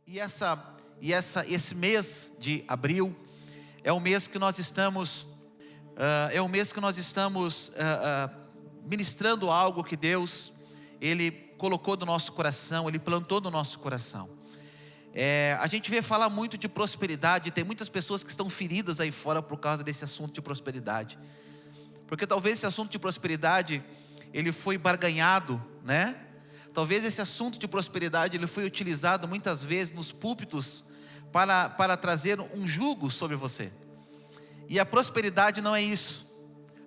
Esse mês de abril é o mês que nós estamos ministrando algo que Deus, Ele colocou no nosso coração, Ele plantou no nosso coração. A gente vê falar muito de prosperidade, tem muitas pessoas que estão feridas aí fora por causa desse assunto de prosperidade, porque talvez esse assunto de prosperidade, ele foi barganhado, né? Talvez esse assunto de prosperidade, ele foi utilizado muitas vezes nos púlpitos para trazer um jugo sobre você. E a prosperidade não é isso.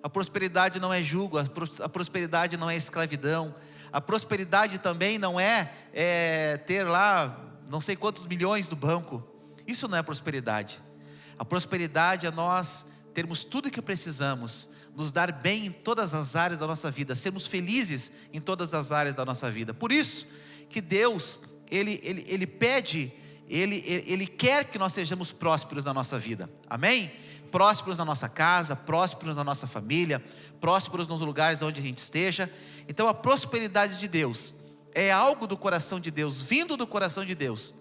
A prosperidade não é jugo, a prosperidade não é escravidão. A prosperidade também não é ter lá não sei quantos milhões no banco. Isso não é prosperidade. A prosperidade é nós termos tudo o que precisamos, nos dar bem em todas as áreas da nossa vida, sermos felizes em todas as áreas da nossa vida. Por isso que Deus, Ele pede, Ele quer que nós sejamos prósperos na nossa vida, amém? Prósperos na nossa casa, prósperos na nossa família, prósperos nos lugares onde a gente esteja. Então a prosperidade de Deus é algo do coração de Deus, vindo do coração de Deus,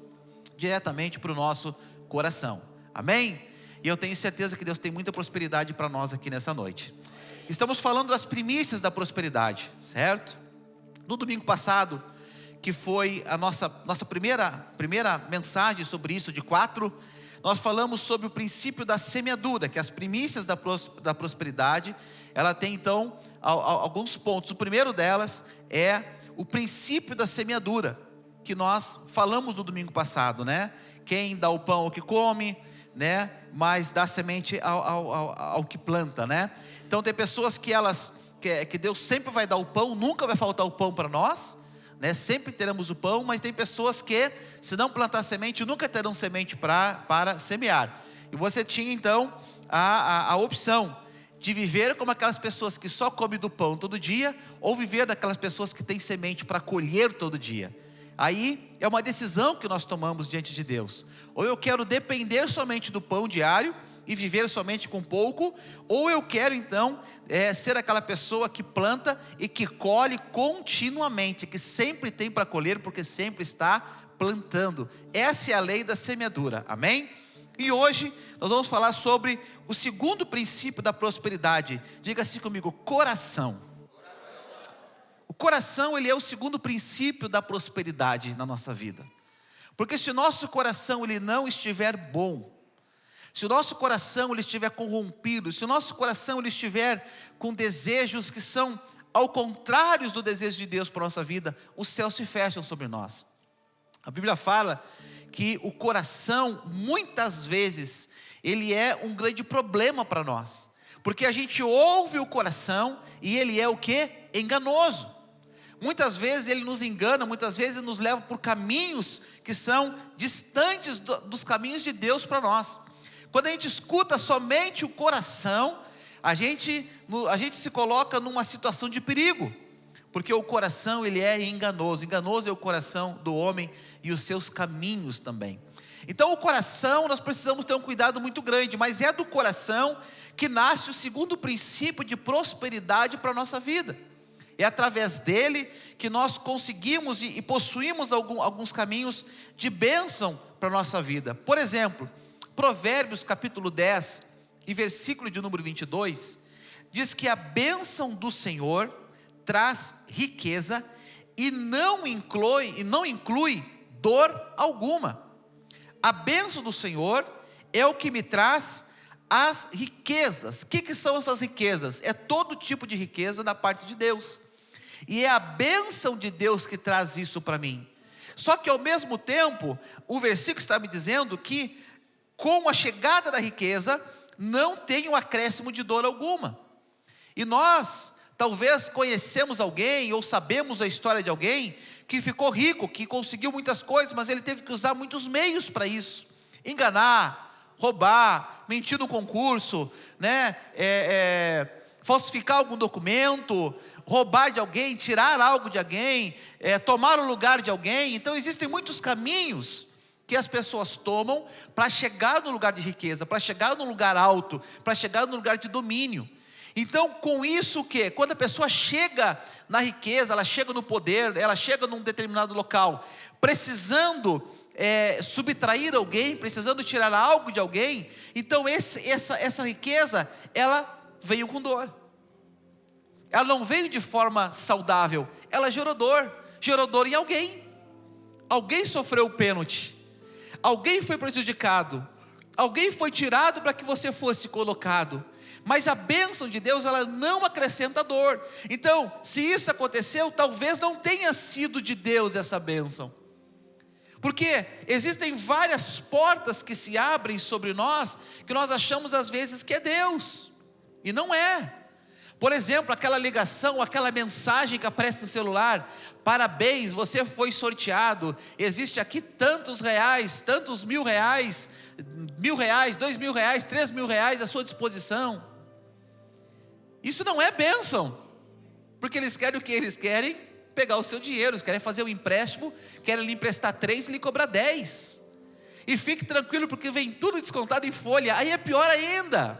diretamente para o nosso coração, amém? E eu tenho certeza que Deus tem muita prosperidade para nós aqui nessa noite. Estamos falando das primícias da prosperidade, certo? No domingo passado, que foi a nossa primeira mensagem sobre isso, de 4, nós falamos sobre o princípio da semeadura, que as primícias da prosperidade, ela tem então alguns pontos. O primeiro delas é o princípio da semeadura, que nós falamos no domingo passado, né? Quem dá o pão ao que come, né? Mas dá semente ao que planta, né? Então tem pessoas que Deus sempre vai dar o pão, nunca vai faltar o pão para nós, né? Sempre teremos o pão, mas tem pessoas que, se não plantar semente, nunca terão semente para semear. E você tinha então a opção de viver como aquelas pessoas que só comem do pão todo dia, ou viver daquelas pessoas que têm semente para colher todo dia. Aí é uma decisão que nós tomamos diante de Deus. Ou eu quero depender somente do pão diário e viver somente com pouco, ou eu quero então ser aquela pessoa que planta e que colhe continuamente, que sempre tem para colher, porque sempre está plantando. Essa é a lei da semeadura, amém? E hoje nós vamos falar sobre o segundo princípio da prosperidade. Diga assim comigo: coração. O coração, ele é o segundo princípio da prosperidade na nossa vida. Porque se o nosso coração ele não estiver bom, se o nosso coração ele estiver corrompido, se o nosso coração ele estiver com desejos que são ao contrário do desejo de Deus para a nossa vida, os céus se fecham sobre nós. A Bíblia fala que o coração, muitas vezes, ele é um grande problema para nós, porque a gente ouve o coração e ele é o que? Enganoso. Muitas vezes ele nos engana, muitas vezes ele nos leva por caminhos que são distantes dos caminhos de Deus para nós. Quando a gente escuta somente o coração, a gente se coloca numa situação de perigo, porque o coração ele é enganoso. Enganoso é o coração do homem e os seus caminhos também. Então o coração, nós precisamos ter um cuidado muito grande, mas é do coração que nasce o segundo princípio de prosperidade para a nossa vida. É através dele que nós conseguimos e possuímos alguns caminhos de bênção para a nossa vida. Por exemplo, Provérbios capítulo 10 e versículo de número 22, diz que a bênção do Senhor traz riqueza e não inclui dor alguma. A bênção do Senhor é o que me traz as riquezas. O que são essas riquezas? É todo tipo de riqueza da parte de Deus, e é a bênção de Deus que traz isso para mim. Só que ao mesmo tempo, o versículo está me dizendo que com a chegada da riqueza, não tem um acréscimo de dor alguma. E nós, talvez conhecemos alguém, ou sabemos a história de alguém, que ficou rico, que conseguiu muitas coisas, mas ele teve que usar muitos meios para isso. Enganar, roubar, mentir no concurso, né? Falsificar algum documento, roubar de alguém, tirar algo de alguém, tomar o lugar de alguém. Então existem muitos caminhos que as pessoas tomam para chegar no lugar de riqueza, para chegar no lugar alto, para chegar no lugar de domínio. Então com isso o quê? Quando a pessoa chega na riqueza, ela chega no poder, ela chega num determinado local, precisando subtrair alguém, precisando tirar algo de alguém, então essa riqueza, ela veio com dor. Ela não veio de forma saudável, ela gerou dor em alguém. Alguém sofreu o pênalti, alguém foi prejudicado, alguém foi tirado para que você fosse colocado. Mas a bênção de Deus, ela não acrescenta dor. Então, se isso aconteceu, talvez não tenha sido de Deus essa bênção. Porque existem várias portas que se abrem sobre nós, que nós achamos às vezes que é Deus, e não é. Por exemplo, aquela ligação, aquela mensagem que aparece no celular: parabéns, você foi sorteado, existe aqui tantos reais, tantos R$1.000, R$1.000, R$2.000, R$3.000 à sua disposição. Isso não é bênção, porque eles querem o que eles querem? Pegar o seu dinheiro, eles querem fazer um empréstimo, querem lhe emprestar 3 e lhe cobrar 10. E fique tranquilo, porque vem tudo descontado em folha. Aí é pior ainda,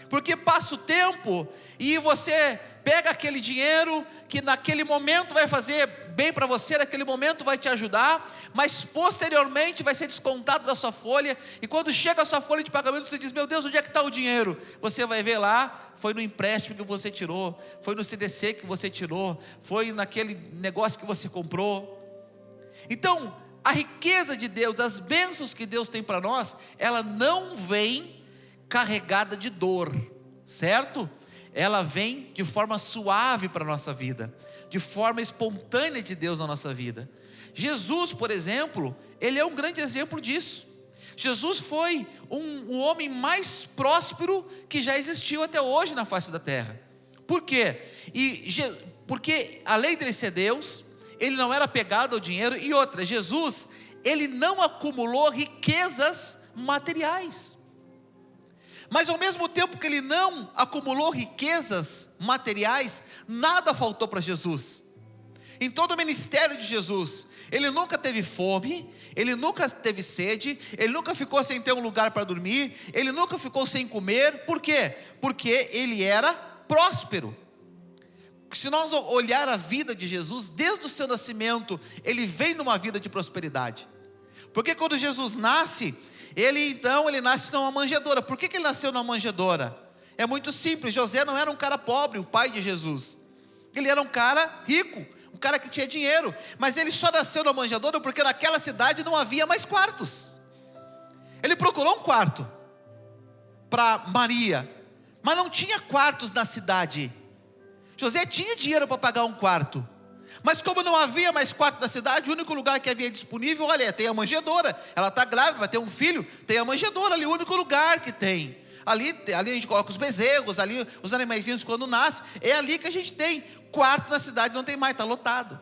porque passa o tempo e você pega aquele dinheiro que naquele momento vai fazer bem para você, naquele momento vai te ajudar, mas posteriormente vai ser descontado da sua folha, e quando chega a sua folha de pagamento, você diz: meu Deus, onde é que está o dinheiro? Você vai ver lá, foi no empréstimo que você tirou, foi no CDC que você tirou, foi naquele negócio que você comprou. Então, a riqueza de Deus, as bênçãos que Deus tem para nós, ela não vem carregada de dor, certo? Ela vem de forma suave para a nossa vida, de forma espontânea de Deus na nossa vida. Jesus, por exemplo, ele é um grande exemplo disso. Jesus foi o homem mais próspero que já existiu até hoje na face da terra. Por quê? Porque além dele ser Deus, ele não era apegado ao dinheiro. E outra, Jesus, ele não acumulou riquezas materiais. Mas ao mesmo tempo que ele não acumulou riquezas materiais, nada faltou para Jesus. Em todo o ministério de Jesus, ele nunca teve fome, ele nunca teve sede, ele nunca ficou sem ter um lugar para dormir, ele nunca ficou sem comer. Por quê? Porque ele era próspero. Se nós olhar a vida de Jesus, desde o seu nascimento, ele vem numa vida de prosperidade. Porque quando Jesus nasce, ele nasce numa manjedoura. Por que ele nasceu numa manjedoura? É muito simples. José não era um cara pobre, o pai de Jesus. Ele era um cara rico, um cara que tinha dinheiro. Mas ele só nasceu numa manjedoura porque naquela cidade não havia mais quartos. Ele procurou um quarto para Maria, mas não tinha quartos na cidade. José tinha dinheiro para pagar um quarto, mas como não havia mais quarto na cidade, o único lugar que havia disponível, olha, tem a manjedoura. Ela está grávida, vai ter um filho, tem a manjedoura ali, o único lugar que tem. Ali a gente coloca os bezerros, ali os animaizinhos quando nascem, é ali que a gente tem. Quarto na cidade não tem mais, está lotado.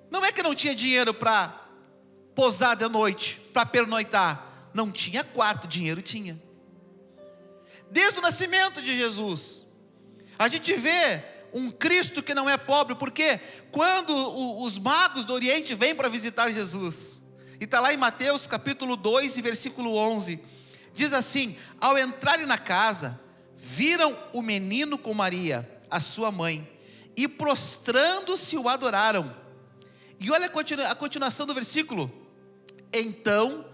Não é que não tinha dinheiro para posar de noite, para pernoitar. Não tinha quarto, dinheiro tinha. Desde o nascimento de Jesus, a gente vê um Cristo que não é pobre. Porque quando os magos do Oriente vêm para visitar Jesus, e está lá em Mateus capítulo 2 e versículo 11, diz assim: ao entrarem na casa, viram o menino com Maria, a sua mãe, e prostrando-se o adoraram. E olha a continuação do versículo: então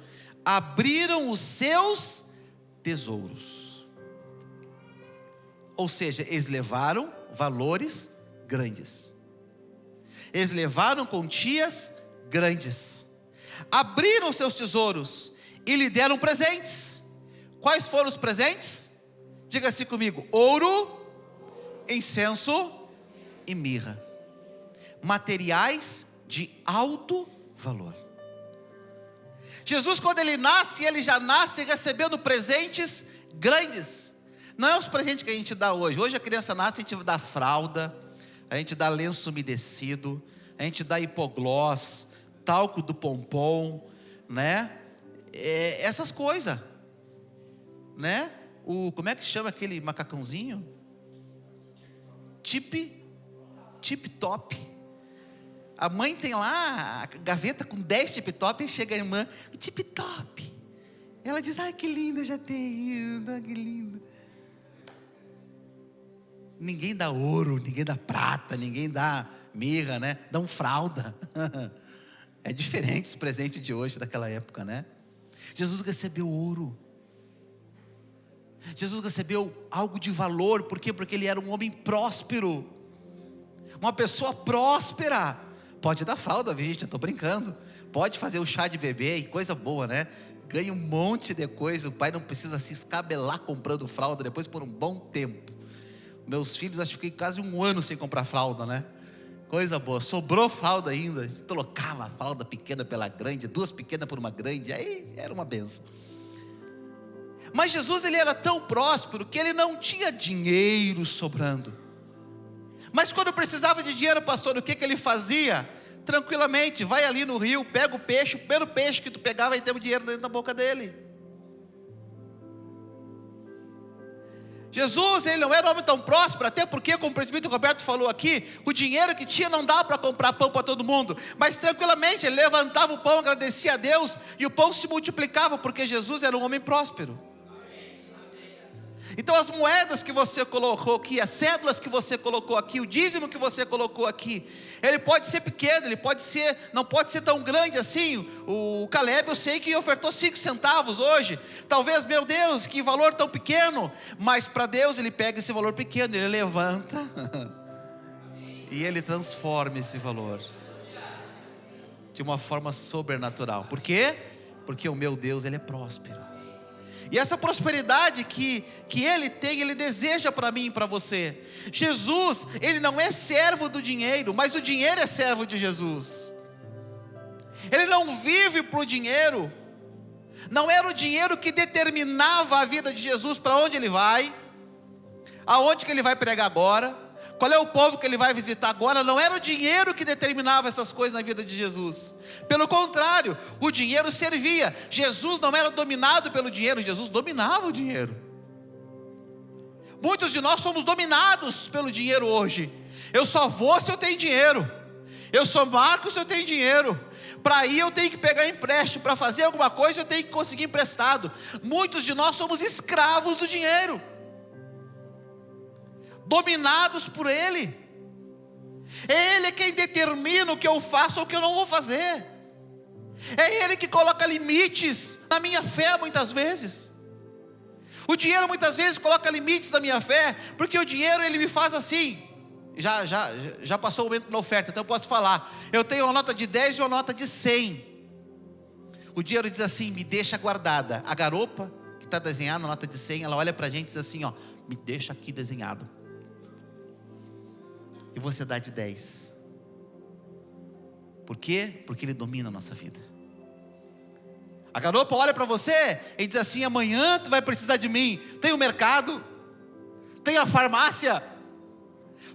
abriram os seus tesouros. Ou seja, eles levaram valores grandes, eles levaram quantias grandes, abriram seus tesouros e lhe deram presentes. Quais foram os presentes? Diga-se comigo: ouro, incenso e mirra. Materiais de alto valor. Jesus, quando ele nasce, ele já nasce recebendo presentes grandes. Não é os presentes que a gente dá hoje. Hoje a criança nasce, a gente dá fralda, a gente dá lenço umedecido, a gente dá hipoglós, talco do pompom, né? Essas coisas, né? Como é que chama aquele macacãozinho? Tip top. A mãe tem lá a gaveta com 10 tip top, e chega a irmã: tip top. Ela diz: ai, que lindo, já tenho, que lindo. Ninguém dá ouro, ninguém dá prata, ninguém dá mirra, né? Dão fralda. É diferente os presentes de hoje, daquela época, né? Jesus recebeu ouro. Jesus recebeu algo de valor. Por quê? Porque ele era um homem próspero. Uma pessoa próspera. Pode dar fralda, gente, eu estou brincando. Pode fazer o chá de bebê, e coisa boa, né? Ganha um monte de coisa. O pai não precisa se escabelar comprando fralda depois por um bom tempo. Meus filhos, acho que fiquei quase um ano sem comprar fralda, né? Coisa boa, sobrou fralda ainda. A gente trocava a fralda pequena pela grande, 2 pequenas por uma grande, aí era uma benção. Mas Jesus, ele era tão próspero que ele não tinha dinheiro sobrando. Mas quando precisava de dinheiro, pastor, o que ele fazia? Tranquilamente, vai ali no rio, pega o peixe, o primeiro peixe que tu pegar vai ter o dinheiro dentro da boca dele. Jesus, ele não era um homem tão próspero, até porque, como o presbítero Roberto falou aqui, o dinheiro que tinha não dava para comprar pão para todo mundo, mas tranquilamente ele levantava o pão, agradecia a Deus, e o pão se multiplicava, porque Jesus era um homem próspero. Então as moedas que você colocou aqui, as cédulas que você colocou aqui, o dízimo que você colocou aqui, ele pode ser pequeno, ele pode ser, não pode ser tão grande assim. O Caleb, eu sei que ofertou 5 centavos hoje, talvez, meu Deus, que valor tão pequeno, mas para Deus ele pega esse valor pequeno, ele levanta e ele transforma esse valor de uma forma sobrenatural. Por quê? Porque o meu Deus, ele é próspero. E essa prosperidade que ele tem, ele deseja para mim e para você. Jesus, ele não é servo do dinheiro, mas o dinheiro é servo de Jesus. Ele não vive para o dinheiro. Não era o dinheiro que determinava a vida de Jesus, para onde ele vai, aonde que ele vai pregar agora, qual é o povo que ele vai visitar agora. Não era o dinheiro que determinava essas coisas na vida de Jesus. Pelo contrário, o dinheiro servia. Jesus não era dominado pelo dinheiro, Jesus dominava o dinheiro. Muitos de nós somos dominados pelo dinheiro hoje. Eu só vou se eu tenho dinheiro. Eu só marco se eu tenho dinheiro. Para ir eu tenho que pegar empréstimo. Para fazer alguma coisa eu tenho que conseguir emprestado. Muitos de nós somos escravos do dinheiro, dominados por ele. É ele quem determina o que eu faço ou o que eu não vou fazer. É ele que coloca limites na minha fé muitas vezes. O dinheiro muitas vezes coloca limites na minha fé, porque o dinheiro ele me faz assim. Já passou o momento da oferta, então eu posso falar. Eu tenho uma nota de 10 e uma nota de 100. O dinheiro diz assim: me deixa guardada. A garopa que está desenhada na nota de 100, ela olha para a gente e diz assim, ó, me deixa aqui desenhado. E você dá de 10. Por quê? Porque ele domina a nossa vida. A garopa olha para você e diz assim: amanhã tu vai precisar de mim. Tem o mercado, tem a farmácia,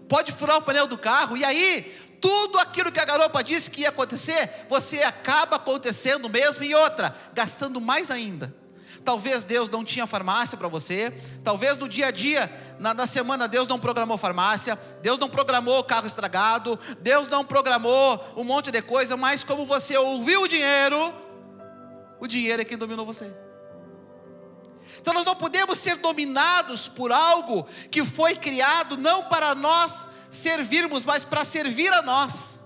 pode furar o pneu do carro. E aí, tudo aquilo que a garopa disse que ia acontecer, você acaba acontecendo mesmo. E outra, gastando mais ainda. Talvez Deus não tinha farmácia para você. Talvez no dia a dia, na semana, Deus não programou farmácia. Deus não programou carro estragado. Deus não programou um monte de coisa. Mas como você ouviu o dinheiro é quem dominou você. Então nós não podemos ser dominados por algo que foi criado não para nós servirmos, mas para servir a nós.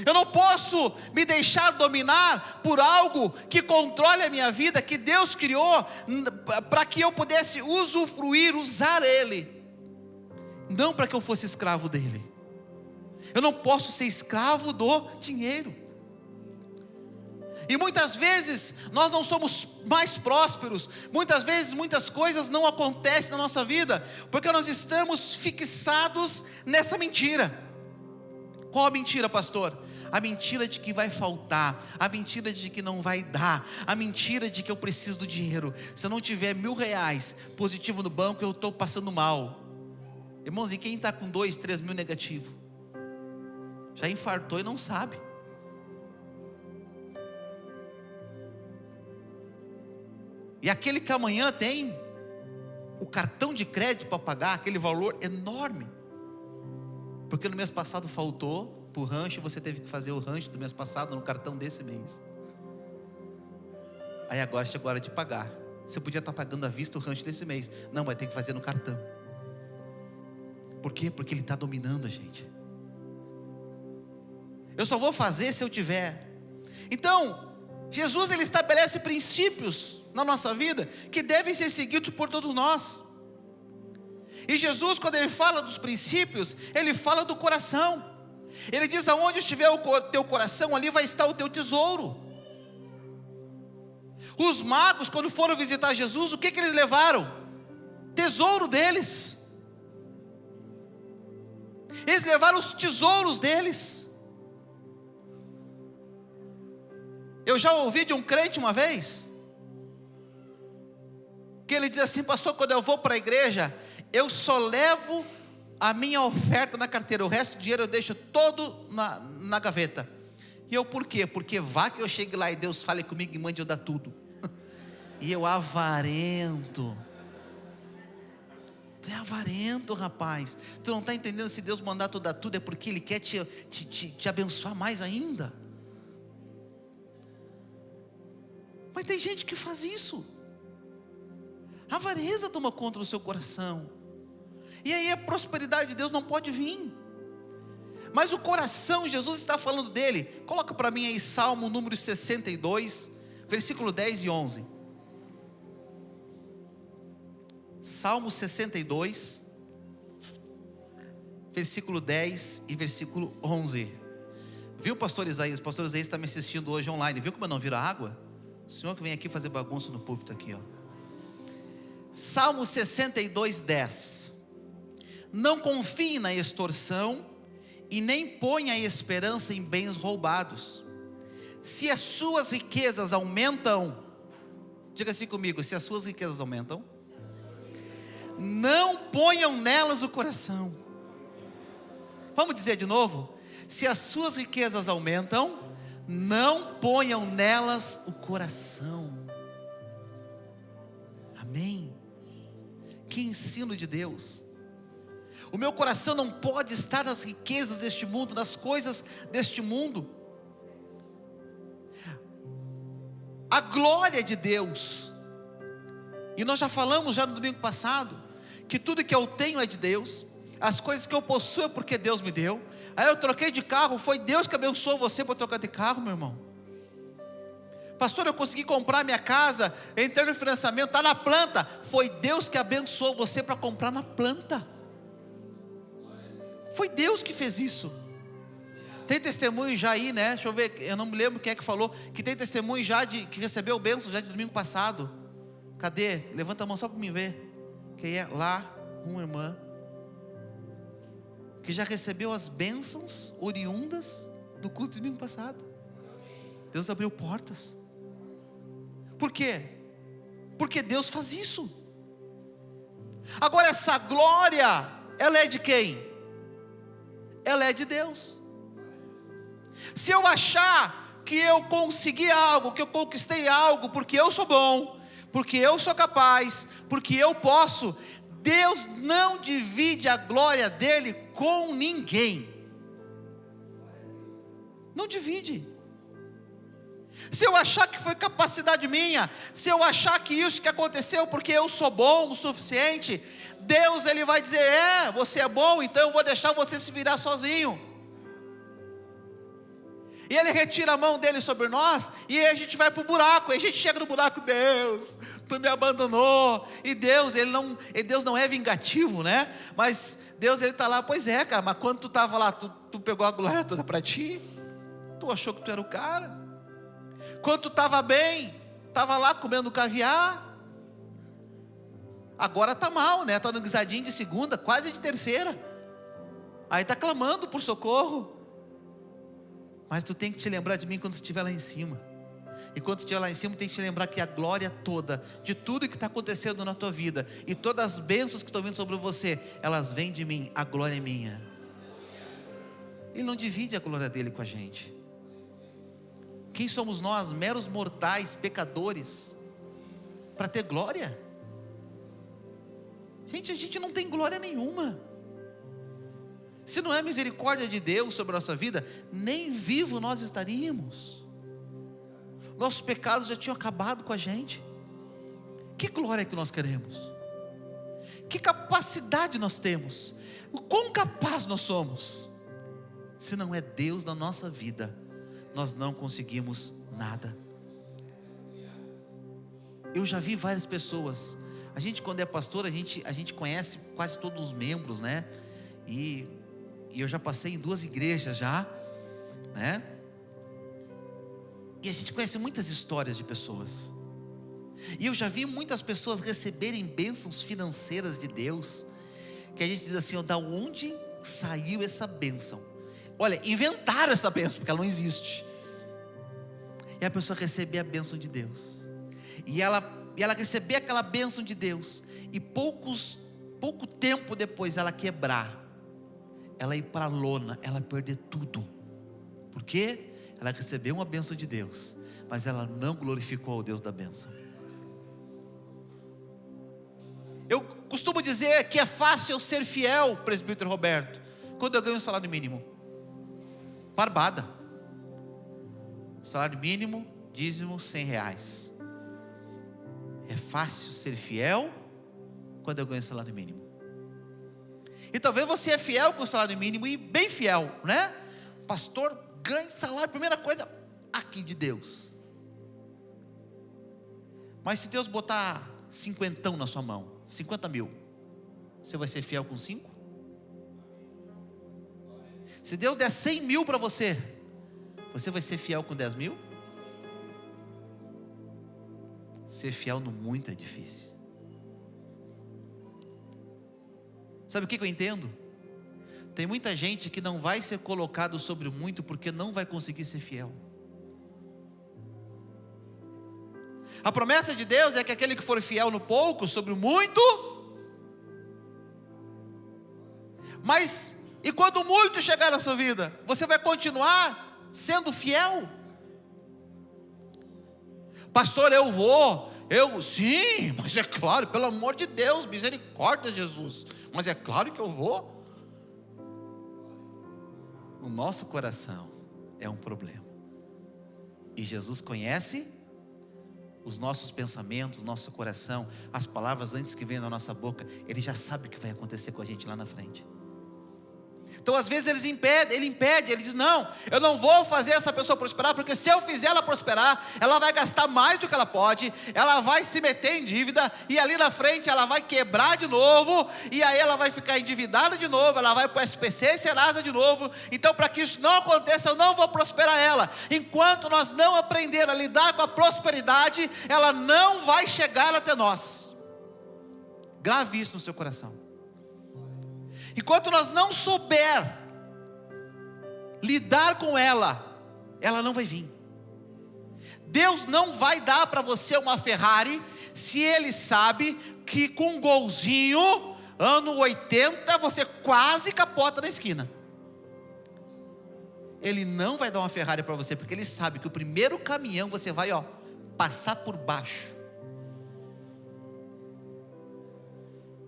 Eu não posso me deixar dominar por algo que controle a minha vida, que Deus criou para que eu pudesse usufruir, usar Ele, não para que eu fosse escravo dele. Eu não posso ser escravo do dinheiro. E muitas vezes nós não somos mais prósperos. Muitas vezes muitas coisas não acontecem na nossa vida porque nós estamos fixados nessa mentira. Qual a mentira, pastor? A mentira de que vai faltar, a mentira de que não vai dar, a mentira de que eu preciso do dinheiro. Se eu não tiver R$1.000 positivo no banco, eu estou passando mal. Irmãos, e quem está com 2, 3 mil negativo? Já infartou e não sabe. E aquele que amanhã tem o cartão de crédito para pagar aquele valor enorme, porque no mês passado faltou para o rancho, você teve que fazer o rancho do mês passado no cartão desse mês. Aí agora chegou a hora de pagar. Você podia estar pagando à vista o rancho desse mês. Não, vai ter que fazer no cartão. Por quê? Porque ele está dominando a gente. Eu só vou fazer se eu tiver. Então, Jesus ele estabelece princípios na nossa vida que devem ser seguidos por todos nós. E Jesus, quando ele fala dos princípios, ele fala do coração. Ele diz: aonde estiver o teu coração, ali vai estar o teu tesouro. Os magos, quando foram visitar Jesus, o que eles levaram? Tesouro deles. Eles levaram os tesouros deles. Eu já ouvi de um crente uma vez, que ele diz assim: pastor, quando eu vou para a igreja, eu só levo a minha oferta na carteira, o resto do dinheiro eu deixo todo na gaveta. E eu, por quê? Porque vá que eu chegue lá e Deus fale comigo e mande eu dar tudo. E eu, avarento. Tu é avarento, rapaz. Tu não está entendendo, se Deus mandar tu dar tudo, é porque Ele quer te abençoar mais ainda. Mas tem gente que faz isso. A avareza toma conta do seu coração. E aí a prosperidade de Deus não pode vir. Mas o coração, Jesus está falando dele. Coloca para mim aí Salmo número 62, versículo 10 e 11. Salmo 62, versículo 10 e versículo 11. Viu, pastor Isaías? O pastor Isaías está me assistindo hoje online. Viu como eu não viro água? O senhor que vem aqui fazer bagunça no púlpito aqui, ó. Salmo 62, 10. Não confie na extorsão e nem ponha a esperança em bens roubados. Se as suas riquezas aumentam, diga assim comigo: se as suas riquezas aumentam, não ponham nelas o coração. Vamos dizer de novo: se as suas riquezas aumentam, não ponham nelas o coração. Amém? Que ensino de Deus. O meu coração não pode estar nas riquezas deste mundo, nas coisas deste mundo. A glória de Deus, e nós já falamos no domingo passado, que tudo que eu tenho é de Deus. As coisas que eu possuo é porque Deus me deu. Aí eu troquei de carro, foi Deus que abençoou você para trocar de carro, meu irmão. Pastor, eu consegui comprar minha casa, entrei no financiamento, está na planta. Foi Deus que abençoou você para comprar na planta. Foi Deus que fez isso. Tem testemunho já aí, né? Deixa eu ver, eu não me lembro quem é que falou, que tem testemunho já que recebeu bênção já de domingo passado. Cadê? Levanta a mão só para mim ver. Quem é? Lá, uma irmã que já recebeu as bênçãos oriundas do culto de domingo passado. Deus abriu portas. Por quê? Porque Deus faz isso. Agora essa glória, ela é de quem? Ela é de Deus. Se eu achar que eu consegui algo, que eu conquistei algo, porque eu sou bom, porque eu sou capaz, porque eu posso, Deus não divide a glória dele com ninguém. Não divide. Se eu achar que foi capacidade minha, se eu achar que isso que aconteceu porque eu sou bom o suficiente, Deus ele vai dizer: você é bom, então eu vou deixar você se virar sozinho. E ele retira a mão dele sobre nós, e aí a gente vai para o buraco, e a gente chega no buraco: Deus, tu me abandonou. E Deus não é vingativo, né? Mas Deus ele está lá: pois é, cara, mas quando tu estava lá, tu pegou a glória toda para ti? Tu achou que tu era o cara? Quando tu estava bem, estava lá comendo caviar, agora está mal, né? Está no guisadinho de segunda, quase de terceira, aí está clamando por socorro. Mas tu tem que te lembrar de mim quando tu estiver lá em cima. E quando tu estiver lá em cima, tem que te lembrar que a glória toda, de tudo que está acontecendo na tua vida, e todas as bênçãos que estão vindo sobre você, elas vêm de mim, a glória é minha. Ele não divide a glória dele com a gente. Quem somos nós, meros mortais, pecadores, para ter glória? Gente, a gente não tem glória nenhuma. Se não é misericórdia de Deus sobre a nossa vida, nem vivo nós estaríamos. Nossos pecados já tinham acabado com a gente. Que glória que nós queremos? Que capacidade nós temos? O quão capaz nós somos? Se não é Deus na nossa vida, nós não conseguimos nada. Eu já vi várias pessoas. A gente, quando é pastor, a gente conhece quase todos os membros, né? E eu já passei em 2 igrejas já, né? E a gente conhece muitas histórias de pessoas. E eu já vi muitas pessoas receberem bênçãos financeiras de Deus, que a gente diz assim: da onde saiu essa bênção? Olha, inventaram essa bênção, porque ela não existe. E a pessoa receber a bênção de Deus, e ela receber aquela bênção de Deus, e pouco tempo depois ela quebrar, ela ir para a lona, ela perder tudo. Por quê? Ela recebeu uma bênção de Deus, mas ela não glorificou ao Deus da bênção. Eu costumo dizer que é fácil eu ser fiel, presbítero Roberto, quando eu ganho um salário mínimo. Barbada. Salário mínimo, dízimo, R$100. É fácil ser fiel quando eu ganho salário mínimo. E talvez você é fiel com o salário mínimo, e bem fiel, né? Pastor, ganha salário, primeira coisa, aqui de Deus. Mas se Deus botar 50 na sua mão, 50 mil, você vai ser fiel com 5? Se Deus der 100 mil para você, você vai ser fiel com 10 mil? Ser fiel no muito é difícil. Sabe o que eu entendo? Tem muita gente que não vai ser colocado sobre o muito, porque não vai conseguir ser fiel. A promessa de Deus é que aquele que for fiel no pouco, sobre o muito. Mas, e quando o muito chegar na sua vida, você vai continuar sendo fiel? Pastor, sim, mas é claro, pelo amor de Deus, misericórdia, Jesus, mas é claro que eu vou. O nosso coração é um problema, e Jesus conhece os nossos pensamentos, o nosso coração, as palavras antes que venham da nossa boca. Ele já sabe o que vai acontecer com a gente lá na frente. Então às vezes ele impede, ele diz: não, eu não vou fazer essa pessoa prosperar, porque se eu fizer ela prosperar, ela vai gastar mais do que ela pode, ela vai se meter em dívida, e ali na frente ela vai quebrar de novo, e aí ela vai ficar endividada de novo, ela vai para o SPC e Serasa de novo. Então, para que isso não aconteça, eu não vou prosperar ela. Enquanto nós não aprender a lidar com a prosperidade, ela não vai chegar até nós. Grave isso no seu coração. Enquanto nós não souber lidar com ela, ela não vai vir. Deus não vai dar para você uma Ferrari, se Ele sabe que com um golzinho, ano 80, você quase capota na esquina. Ele não vai dar uma Ferrari para você, porque Ele sabe que o primeiro caminhão você vai passar por baixo.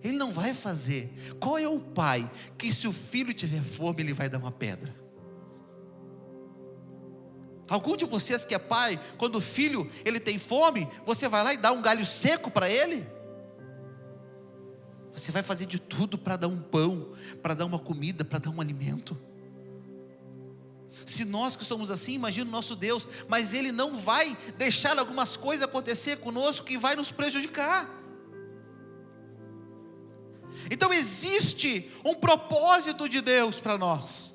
Ele não vai fazer. Qual é o pai que, se o filho tiver fome, ele vai dar uma pedra? Algum de vocês que é pai, quando o filho ele tem fome, você vai lá e dá um galho seco para ele? Você vai fazer de tudo para dar um pão, para dar uma comida, para dar um alimento. Se nós que somos assim, imagina o nosso Deus. Mas Ele não vai deixar algumas coisas acontecer conosco que vai nos prejudicar. Então existe um propósito de Deus para nós.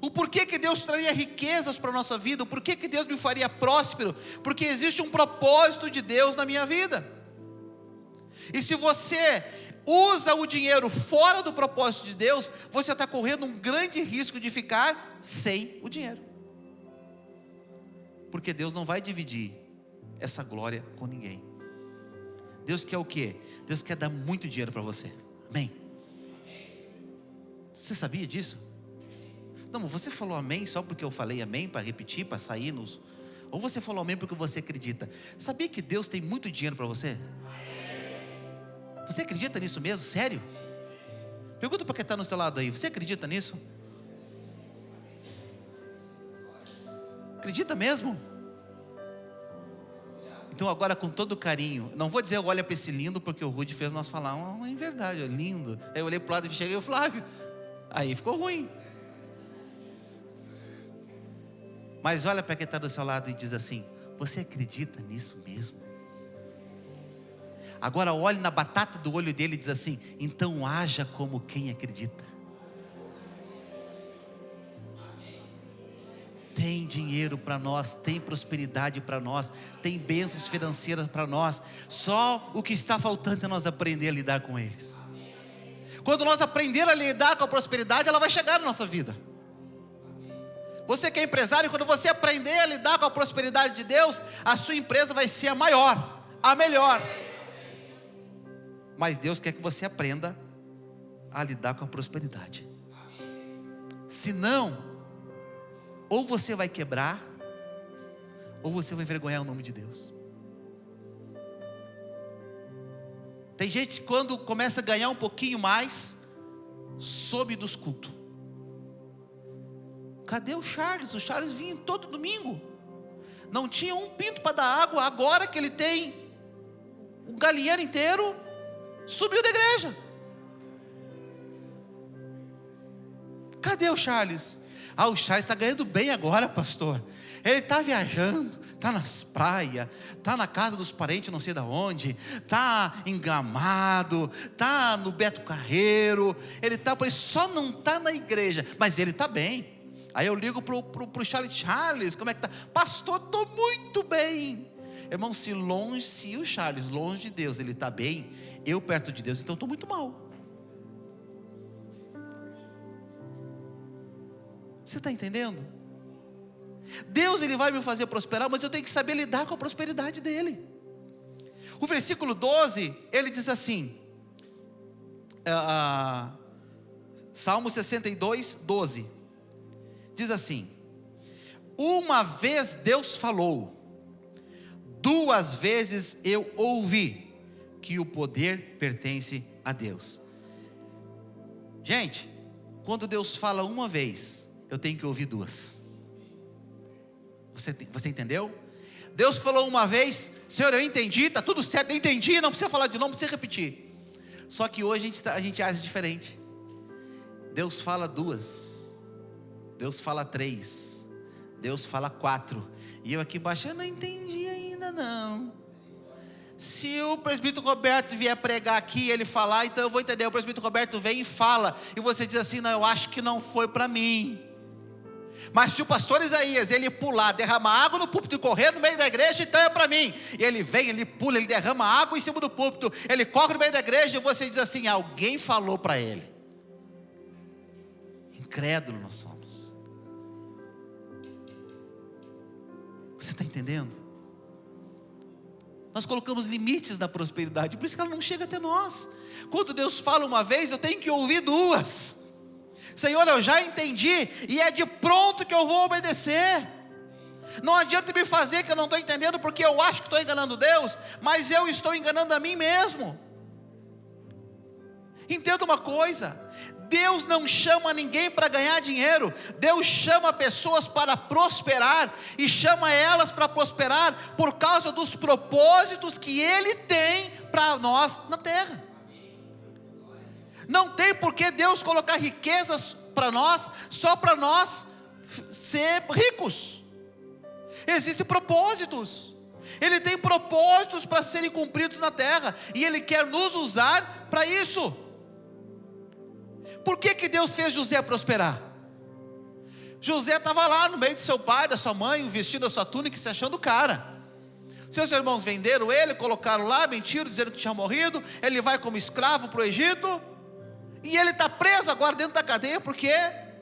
O porquê que Deus traria riquezas para a nossa vida, o porquê que Deus me faria próspero, porque existe um propósito de Deus na minha vida. E se você usa o dinheiro fora do propósito de Deus, você está correndo um grande risco de ficar sem o dinheiro. Porque Deus não vai dividir essa glória com ninguém. Deus quer o quê? Deus quer dar muito dinheiro para você. Amém? Você sabia disso? Não, você falou amém só porque eu falei amém, para repetir, para sair nos... Ou você falou amém porque você acredita? Sabia que Deus tem muito dinheiro para você? Você acredita nisso mesmo? Sério? Pergunta para quem está no seu lado aí. Você acredita nisso? Acredita mesmo? Então agora, com todo carinho, não vou dizer olha para esse lindo, porque o Rudy fez nós falar, é verdade, é lindo. Aí eu olhei para o lado e cheguei, o Flávio, aí ficou ruim. Mas olha para quem está do seu lado e diz assim: você acredita nisso mesmo? Agora olhe na batata do olho dele e diz assim: então haja como quem acredita. Tem dinheiro para nós, tem prosperidade para nós, tem bênçãos financeiras para nós. Só o que está faltando é nós aprender a lidar com eles. Quando nós aprender a lidar com a prosperidade, ela vai chegar na nossa vida. Você que é empresário, quando você aprender a lidar com a prosperidade de Deus, a sua empresa vai ser a maior, a melhor. Mas Deus quer que você aprenda a lidar com a prosperidade. Senão, ou você vai quebrar, ou você vai envergonhar o nome de Deus. Tem gente que quando começa a ganhar um pouquinho mais, some dos cultos. Cadê o Charles? O Charles vinha todo domingo. Não tinha um pinto para dar água. Agora que ele tem um galinheiro inteiro, subiu da igreja. Cadê o Charles? O Charles está ganhando bem agora, pastor. Ele está viajando, está nas praias, está na casa dos parentes não sei de onde, está em Gramado, está no Beto Carreiro, ele está por aí, só não está na igreja, mas ele está bem. Aí eu ligo para o Charles, como é que está? Pastor, estou muito bem. Irmão, se o Charles longe de Deus, ele está bem, eu perto de Deus, então estou muito mal. Você está entendendo? Deus, ele vai me fazer prosperar, mas eu tenho que saber lidar com a prosperidade dele. O versículo 12, ele diz assim, Salmo 62, 12, diz assim: uma vez Deus falou, duas vezes eu ouvi, que o poder pertence a Deus. Gente, quando Deus fala uma vez, eu tenho que ouvir duas. Você entendeu? Deus falou uma vez: Senhor, eu entendi, está tudo certo, eu entendi, não precisa falar de novo, não precisa repetir. Só que hoje a gente age diferente. Deus fala duas, Deus fala três, Deus fala quatro, e eu aqui embaixo, eu não entendi ainda não. Se o presbítero Roberto vier pregar aqui e ele falar, então eu vou entender. O presbítero Roberto vem e fala, e você diz assim: não, eu acho que não foi para mim. Mas se o pastor Isaías, ele pular, derramar água no púlpito e correr no meio da igreja, então é para mim. E ele vem, ele pula, ele derrama água em cima do púlpito, ele corre no meio da igreja, e você diz assim: alguém falou para ele. Incrédulo nós somos. Você está entendendo? Nós colocamos limites na prosperidade, por isso que ela não chega até nós. Quando Deus fala uma vez, eu tenho que ouvir duas. Senhor, eu já entendi, e é de pronto que eu vou obedecer. Não adianta me fazer que eu não estou entendendo, porque eu acho que estou enganando Deus, mas eu estou enganando a mim mesmo. Entenda uma coisa: Deus não chama ninguém para ganhar dinheiro, Deus chama pessoas para prosperar, e chama elas para prosperar por causa dos propósitos que Ele tem para nós na terra. Não tem por que Deus colocar riquezas para nós, só para nós ser ricos. Existem propósitos, Ele tem propósitos para serem cumpridos na terra, e Ele quer nos usar para isso. Por que Deus fez José prosperar? José estava lá no meio de seu pai, da sua mãe, vestido a sua túnica, se achando cara. Seus irmãos venderam ele, colocaram lá, mentiram, dizendo que tinha morrido. Ele vai como escravo para o Egito, e ele está preso agora dentro da cadeia, porque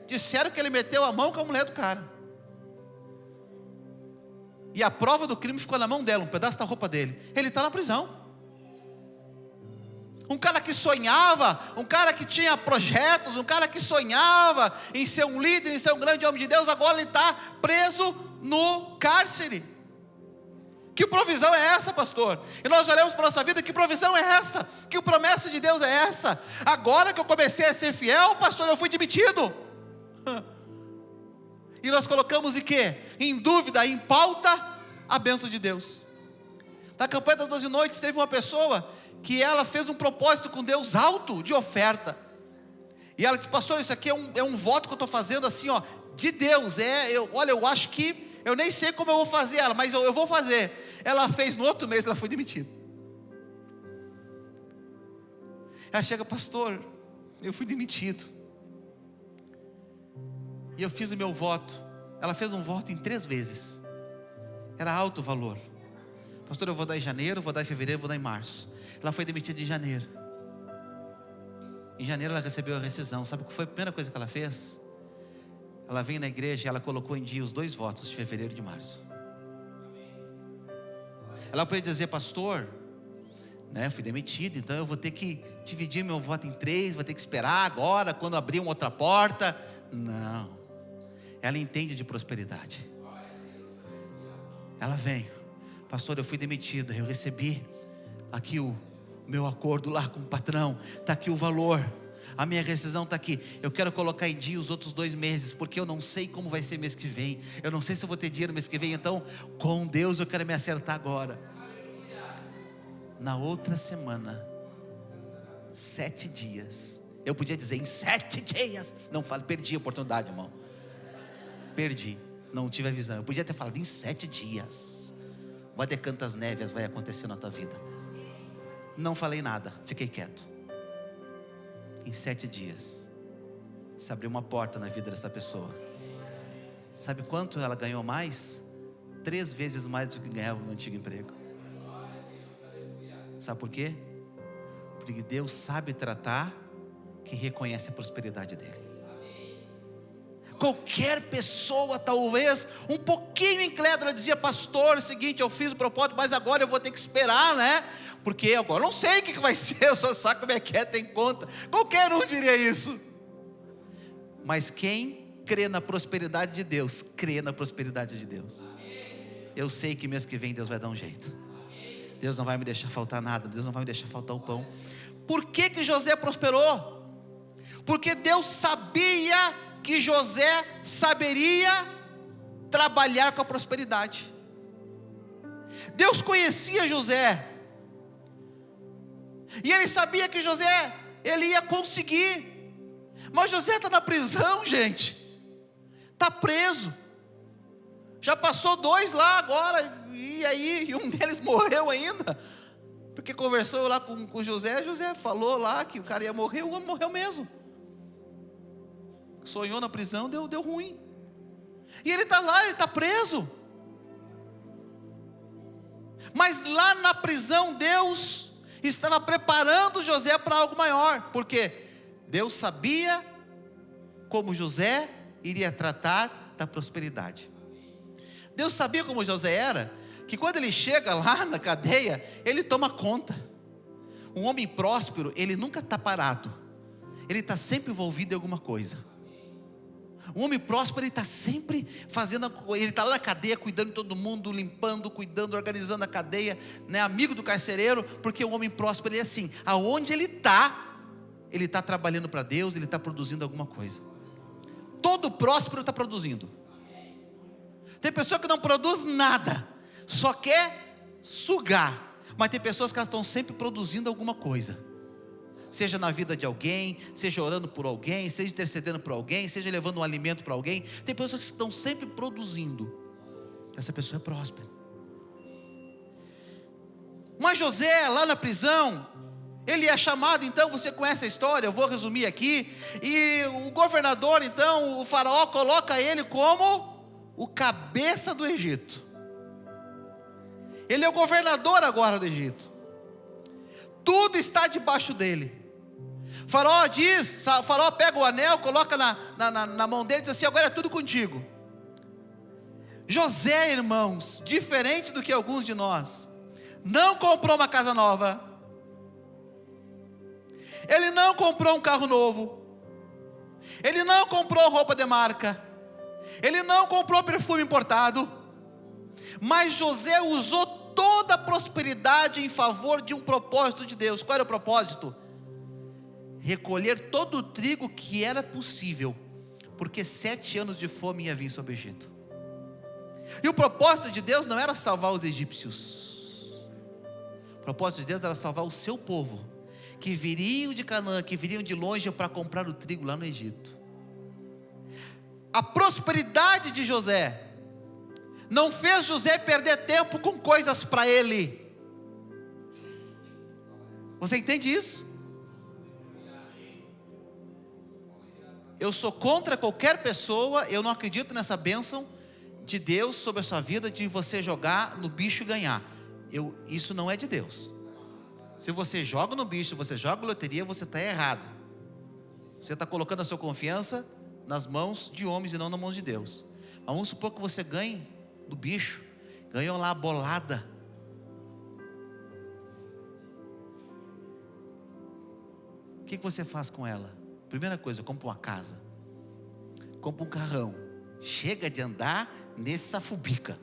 disseram que ele meteu a mão com a mulher do cara. E a prova do crime ficou na mão dela, um pedaço da roupa dele. Ele está na prisão. Um cara que sonhava, um cara que tinha projetos, um cara que sonhava em ser um líder, em ser um grande homem de Deus, agora ele está preso no cárcere. Que provisão é essa, pastor? E nós olhamos para a nossa vida: que provisão é essa? Que promessa de Deus é essa? Agora que eu comecei a ser fiel, pastor, eu fui demitido. E nós colocamos em quê? Em dúvida, em pauta, a bênção de Deus. Na campanha das 12 noites, teve uma pessoa que ela fez um propósito com Deus alto de oferta. E ela disse: pastor, isso aqui é um voto que eu estou fazendo assim, ó, de Deus. Olha, eu acho que eu nem sei como eu vou fazer ela, mas eu vou fazer. Ela fez, no outro mês ela foi demitida. Ela chega, pastor, eu fui demitido, e eu fiz o meu voto. Ela fez um voto em 3 vezes, era alto o valor. Pastor, eu vou dar em janeiro, vou dar em fevereiro, vou dar em março. Ela foi demitida em janeiro. Em janeiro ela recebeu a rescisão. Sabe o que foi a primeira coisa que ela fez? Ela veio na igreja e ela colocou em dia os 2 votos de fevereiro e de março. Ela podia dizer, pastor, né, fui demitido, então eu vou ter que dividir meu voto em 3, vou ter que esperar agora, quando abrir uma outra porta. Não, ela entende de prosperidade. Ela vem, pastor, eu fui demitido, eu recebi aqui o meu acordo lá com o patrão, está aqui o valor, a minha rescisão está aqui, eu quero colocar em dia os outros 2 meses, porque eu não sei como vai ser mês que vem, eu não sei se eu vou ter dinheiro mês que vem, então com Deus eu quero me acertar agora. Na outra semana, 7 dias, eu podia dizer em 7 dias, não falo, perdi a oportunidade, irmão, perdi, não tive a visão. Eu podia ter falado em 7 dias, vai de cantas névias vai acontecer na tua vida. Não falei nada, fiquei quieto. Em 7 dias, se abriu uma porta na vida dessa pessoa. Sabe quanto ela ganhou mais? 3 vezes mais do que ganhava no antigo emprego. Sabe por quê? Porque Deus sabe tratar quem reconhece a prosperidade dele. Qualquer pessoa, talvez um pouquinho incrédula, dizia, pastor, é o seguinte, eu fiz o propósito, mas agora eu vou ter que esperar, né? Porque agora eu não sei o que vai ser, eu só sabe como é que é, tem conta. Qualquer um diria isso. Mas quem crê na prosperidade de Deus, crê na prosperidade de Deus. Eu sei que mês que vem Deus vai dar um jeito. Deus não vai me deixar faltar nada, Deus não vai me deixar faltar o pão. Por que que José prosperou? Porque Deus sabia que José saberia trabalhar com a prosperidade. Deus conhecia José, e ele sabia que José, ele ia conseguir. Mas José está na prisão, gente, está preso, já passou 2 lá agora, e um deles morreu ainda, porque conversou lá com José, José falou lá que o cara ia morrer, o homem morreu mesmo, sonhou na prisão, deu ruim, e ele está lá, ele está preso. Mas lá na prisão Deus estava preparando José para algo maior, porque Deus sabia como José iria tratar da prosperidade. Deus sabia como José era, que quando ele chega lá na cadeia, ele toma conta. Um homem próspero, ele nunca está parado, ele está sempre envolvido em alguma coisa. Um homem próspero, ele está sempre fazendo, ele está lá na cadeia, cuidando de todo mundo, limpando, cuidando, organizando a cadeia, né? Amigo do carcereiro, porque o homem próspero, ele é assim, aonde ele está trabalhando para Deus, ele está produzindo alguma coisa. Todo próspero está produzindo. Tem pessoa que não produz nada, só quer sugar, mas tem pessoas que estão sempre produzindo alguma coisa, seja na vida de alguém, seja orando por alguém, seja intercedendo por alguém, seja levando um alimento para alguém. Tem pessoas que estão sempre produzindo. Essa pessoa é próspera. Mas José, lá na prisão, ele é chamado, então, você conhece a história, eu vou resumir aqui, e o governador, então, o faraó coloca ele como o cabeça do Egito. Ele é o governador agora do Egito, tudo está debaixo dele. Faraó pega o anel, coloca na mão dele e diz assim, agora é tudo contigo. José, irmãos, diferente do que alguns de nós, não comprou uma casa nova, ele não comprou um carro novo, ele não comprou roupa de marca, ele não comprou perfume importado, mas José usou toda a prosperidade em favor de um propósito de Deus. Qual era o propósito? Recolher todo o trigo que era possível, porque 7 anos de fome ia vir sobre o Egito. E o propósito de Deus não era salvar os egípcios, o propósito de Deus era salvar o seu povo, que viriam de Canaã, que viriam de longe para comprar o trigo lá no Egito. A prosperidade de José não fez José perder tempo com coisas para ele. Você entende isso? Eu sou contra qualquer pessoa, eu não acredito nessa bênção de Deus sobre a sua vida, de você jogar no bicho e ganhar. Isso não é de Deus. Se você joga no bicho, você joga na loteria, você está errado. Você está colocando a sua confiança nas mãos de homens e não nas mãos de Deus. Mas vamos supor que você ganhe do bicho, ganhou lá a bolada. O que você faz com ela? Primeira coisa, compra uma casa, compra um carrão. Chega de andar nessa fubica.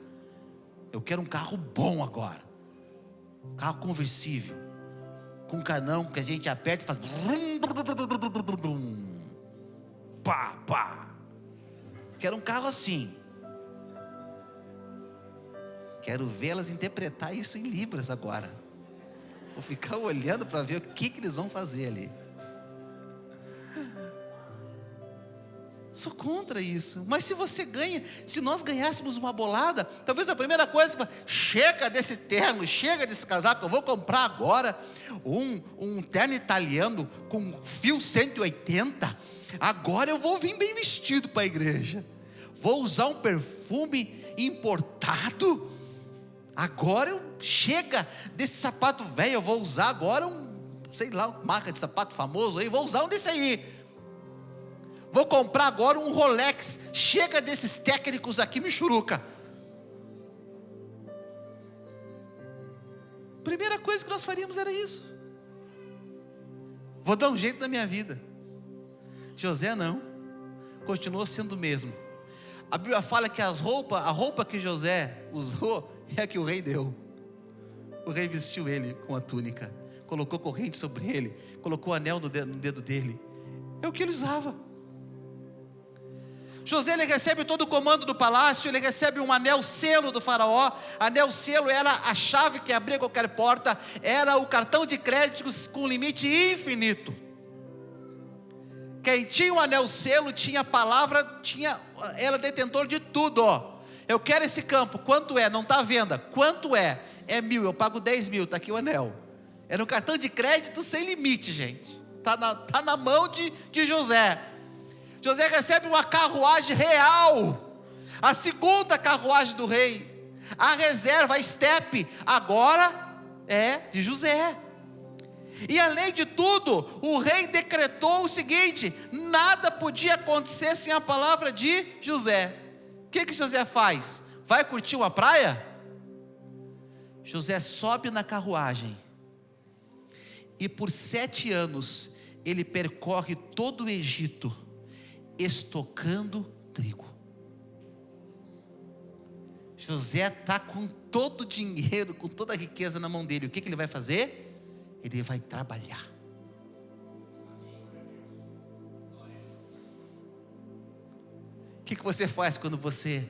Eu quero um carro bom agora, um carro conversível, com um canão que a gente aperta e faz pá, pá. Quero um carro assim. Quero vê-las interpretar isso em libras agora. Vou ficar olhando para ver o que eles vão fazer ali. Sou contra isso. Mas se você ganha, se nós ganhássemos uma bolada, talvez a primeira coisa, chega desse terno, chega desse casaco, eu vou comprar agora um terno italiano com fio 180. Agora eu vou vir bem vestido para a igreja. Vou usar um perfume importado. Agora chega desse sapato velho, eu vou usar agora sei lá, marca de sapato famoso aí, vou usar um desse aí. Vou comprar agora um Rolex. Chega desses técnicos aqui, Michuruca. Primeira coisa que nós faríamos era isso. Vou dar um jeito na minha vida. José não, continuou sendo o mesmo. A Bíblia fala que a roupa que José usou é a que o rei deu. O rei vestiu ele com a túnica, colocou corrente sobre ele, colocou anel no dedo dele. É o que ele usava. José, ele recebe todo o comando do palácio, ele recebe um anel selo do faraó. Anel selo era a chave que abria qualquer porta, era o cartão de créditos com limite infinito. Quem tinha o anel selo tinha a palavra, era detentor de tudo. Eu quero esse campo, quanto é? Não está à venda, quanto é? É 1.000, eu pago 10.000, está aqui o anel. Era um cartão de crédito sem limite, gente. Está na mão de José. José recebe uma carruagem real, a segunda carruagem do rei, a reserva, a estepe, agora é de José. E além de tudo, o rei decretou o seguinte: nada podia acontecer sem a palavra de José. O que José faz? Vai curtir uma praia? José sobe na carruagem, e por 7 anos, ele percorre todo o Egito, estocando trigo. José está com todo o dinheiro, com toda a riqueza na mão dele. O que ele vai fazer? Ele vai trabalhar. O que você faz quando você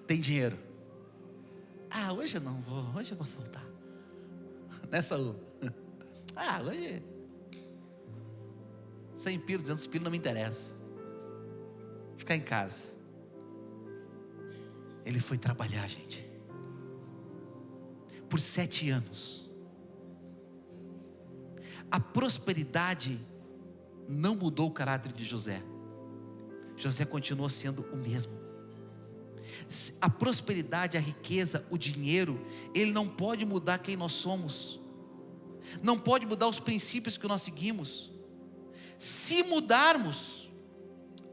tem dinheiro? Hoje eu não vou, hoje eu vou faltar. Nessa Saúl? Hoje 100 pila, 200 pila não me interessa. Ficar em casa. Ele foi trabalhar, gente, por 7 anos. A prosperidade não mudou o caráter de José. José continuou sendo o mesmo. A prosperidade, a riqueza, o dinheiro, ele não pode mudar quem nós somos, não pode mudar os princípios que nós seguimos. Se mudarmos,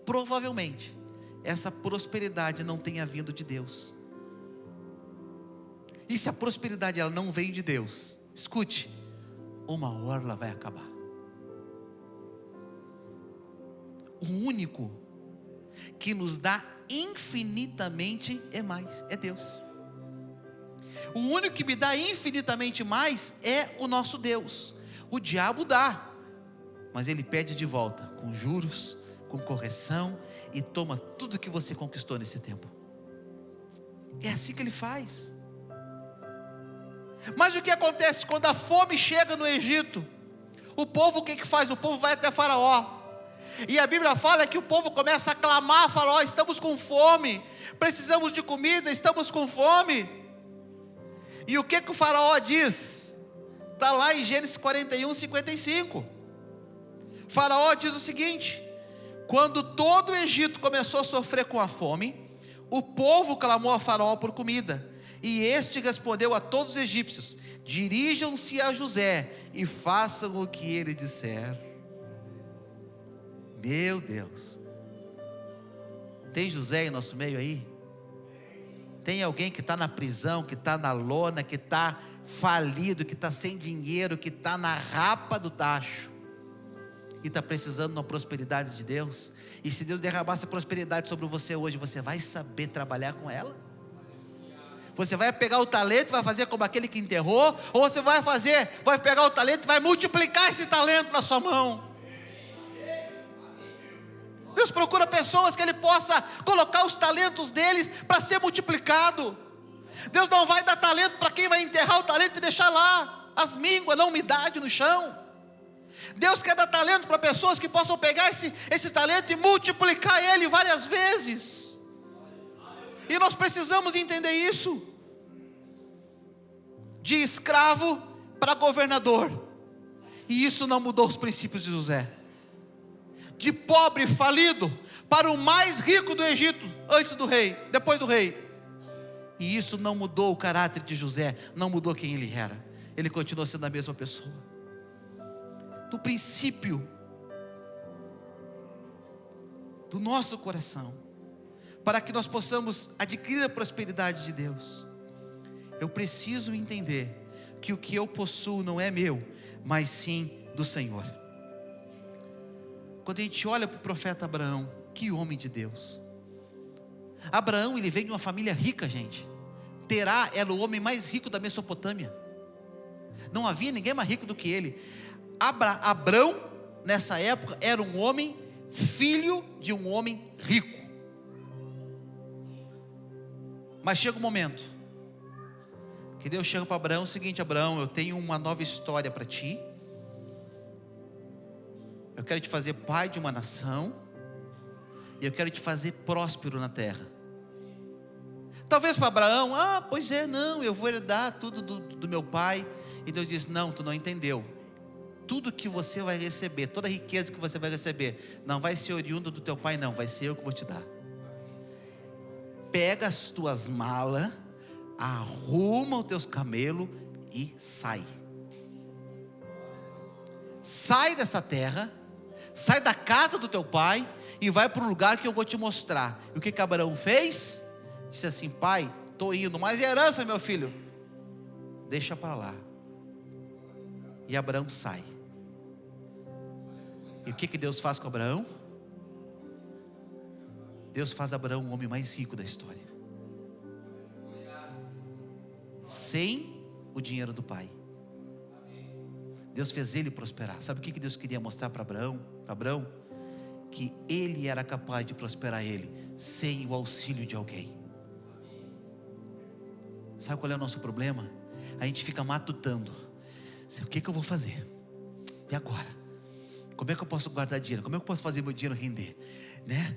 provavelmente essa prosperidade não tenha vindo de Deus. E se a prosperidade ela não vem de Deus, escute, uma hora ela vai acabar. O único que nos dá infinitamente é Deus. O único que me dá infinitamente mais é o nosso Deus. O diabo dá, mas ele pede de volta, com juros, com correção, e toma tudo que você conquistou nesse tempo. É assim que ele faz. Mas o que acontece quando a fome chega no Egito? O povo, o que faz? O povo vai até Faraó. E a Bíblia fala que o povo começa a clamar, fala: ó, estamos com fome, precisamos de comida, estamos com fome. E o que o faraó diz? Está lá em Gênesis 41, 55. O faraó diz o seguinte: quando todo o Egito começou a sofrer com a fome, o povo clamou a faraó por comida, e este respondeu a todos os egípcios: dirijam-se a José e façam o que ele disser. Meu Deus, tem José em nosso meio aí? Tem alguém que está na prisão, que está na lona, que está falido, que está sem dinheiro, que está na rapa do tacho, e está precisando de uma prosperidade de Deus? E se Deus derramar essa prosperidade sobre você hoje, você vai saber trabalhar com ela? Você vai pegar o talento e vai fazer como aquele que enterrou? Ou você vai pegar o talento e vai multiplicar esse talento na sua mão? Deus procura pessoas que Ele possa colocar os talentos deles para ser multiplicado. Deus não vai dar talento para quem vai enterrar o talento e deixar lá as mínguas, na umidade, no chão. Deus quer dar talento para pessoas que possam pegar esse talento e multiplicar ele várias vezes. E nós precisamos entender isso. De escravo para governador. E isso não mudou os princípios de José. De pobre, falido, para o mais rico do Egito, antes do rei, depois do rei. E isso não mudou o caráter de José, não mudou quem ele era. Ele continuou sendo a mesma pessoa. Do princípio do nosso coração, para que nós possamos adquirir a prosperidade de Deus, eu preciso entender que o que eu possuo não é meu, mas sim do Senhor. Quando a gente olha para o profeta Abraão, que homem de Deus. Abraão, ele veio de uma família rica, gente. Terá era o homem mais rico da Mesopotâmia. Não havia ninguém mais rico do que ele. Abrão, nessa época, era um homem, filho de um homem rico. Mas chega um momento que Deus chega para Abraão: o seguinte, Abraão, eu tenho uma nova história para ti. Eu quero te fazer pai de uma nação, e eu quero te fazer próspero na terra. Talvez para Abraão: pois é, não, eu vou herdar tudo do meu pai. E Deus diz: não, tu não entendeu. Tudo que você vai receber, toda a riqueza que você vai receber, não vai ser oriundo do teu pai, não, vai ser eu que vou te dar. Pega as tuas malas, arruma os teus camelos e sai. Sai dessa terra, sai da casa do teu pai e vai para um lugar que eu vou te mostrar. E o que Abraão fez? Disse assim: pai, estou indo, mas e a herança, meu filho? Deixa para lá. E Abraão sai. E o que Deus faz com Abraão? Deus faz Abraão o homem mais rico da história, sem o dinheiro do pai. Deus fez ele prosperar. Sabe o que Deus queria mostrar para Abraão? Que ele era capaz de prosperar ele, sem o auxílio de alguém. Sabe qual é o nosso problema? A gente fica matutando: o que eu vou fazer? E agora? Como é que eu posso guardar dinheiro? Como é que eu posso fazer meu dinheiro render? Né?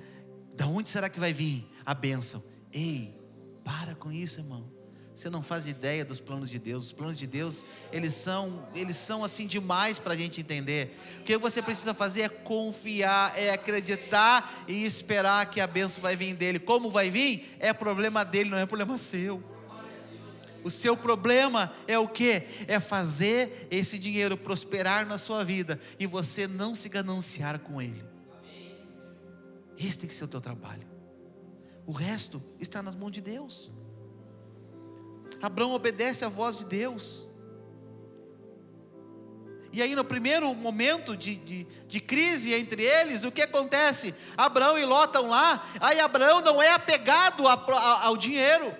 Da onde será que vai vir a bênção? Ei, para com isso, irmão. Você não faz ideia dos planos de Deus. Os planos de Deus, eles são assim demais para a gente entender. O que você precisa fazer é confiar, é acreditar e esperar que a bênção vai vir dele. Como vai vir? É problema dele, não é problema seu. O seu problema é o quê? É fazer esse dinheiro prosperar na sua vida e você não se gananciar com ele. Esse tem que ser o teu trabalho. O resto está nas mãos de Deus. Abraão obedece à voz de Deus. E aí no primeiro momento de crise entre eles, o que acontece? Abraão e Ló estão lá. Aí Abraão não é apegado ao dinheiro,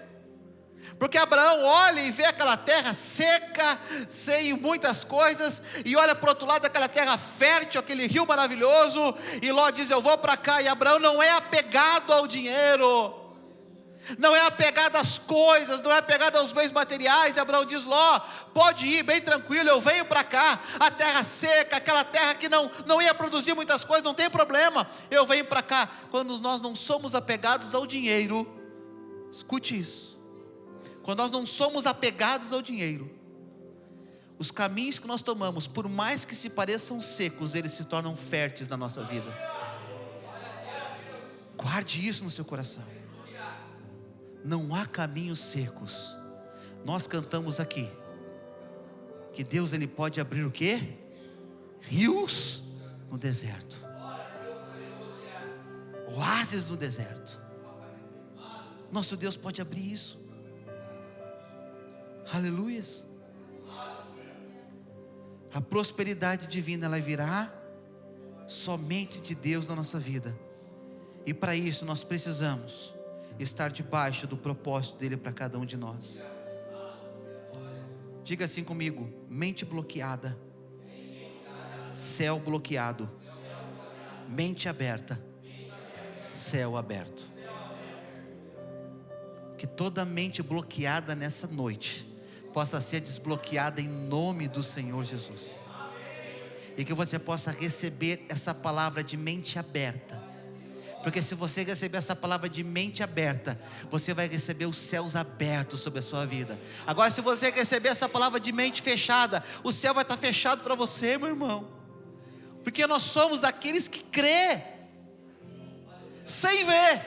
porque Abraão olha e vê aquela terra seca, sem muitas coisas, e olha para o outro lado daquela terra fértil, aquele rio maravilhoso, e Ló diz: eu vou para cá. E Abraão não é apegado ao dinheiro. não é apegado às coisas, não é apegado aos bens materiais. E Abraão diz: Ló, pode ir bem tranquilo, eu venho para cá, a terra seca, aquela terra que não ia produzir muitas coisas, não tem problema, eu venho para cá. Quando nós não somos apegados ao dinheiro, escute isso, quando nós não somos apegados ao dinheiro, os caminhos que nós tomamos, por mais que se pareçam secos, eles se tornam férteis na nossa vida. Guarde isso no seu coração. Não há caminhos secos. Nós cantamos aqui que Deus, Ele pode abrir o quê? Rios no deserto, oásis no deserto. Nosso Deus pode abrir isso. Aleluias. A prosperidade divina, ela virá somente de Deus na nossa vida. E para isso nós precisamos estar debaixo do propósito dele para cada um de nós. Diga assim comigo: mente bloqueada, céu bloqueado, mente aberta, céu aberto. Que toda mente bloqueada nessa noite possa ser desbloqueada em nome do Senhor Jesus, e que você possa receber essa palavra de mente aberta. Porque se você receber essa palavra de mente aberta, você vai receber os céus abertos sobre a sua vida. Agora, se você receber essa palavra de mente fechada, o céu vai estar fechado para você, meu irmão. Porque nós somos aqueles que crê, sem ver,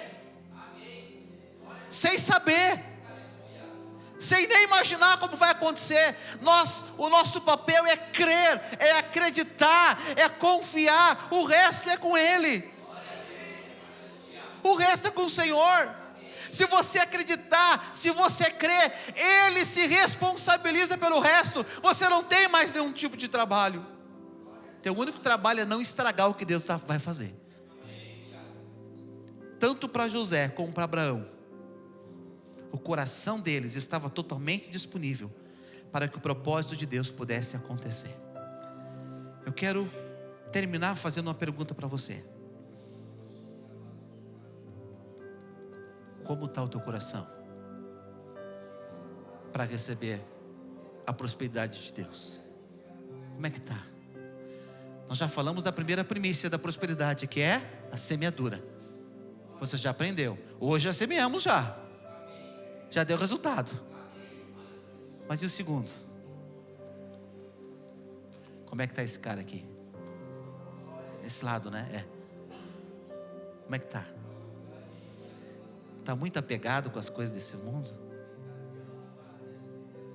sem saber, sem nem imaginar como vai acontecer. O nosso papel é crer, é acreditar, é confiar. O resto é com Ele. O resto é com o Senhor. Se você acreditar, se você crer, Ele se responsabiliza pelo resto. Você não tem mais nenhum tipo de trabalho. Teu único trabalho é não estragar o que Deus vai fazer. Tanto para José como para Abraão, o coração deles estava totalmente disponível para que o propósito de Deus pudesse acontecer. Eu quero terminar fazendo uma pergunta para você. Como está o teu coração para receber a prosperidade de Deus? Como é que está? Nós já falamos da primeira primícia da prosperidade, que é a semeadura. Você já aprendeu. Hoje já semeamos já deu resultado. Mas e o segundo? Como é que está esse cara aqui? Esse lado, né? Como é que está? Está muito apegado com as coisas desse mundo?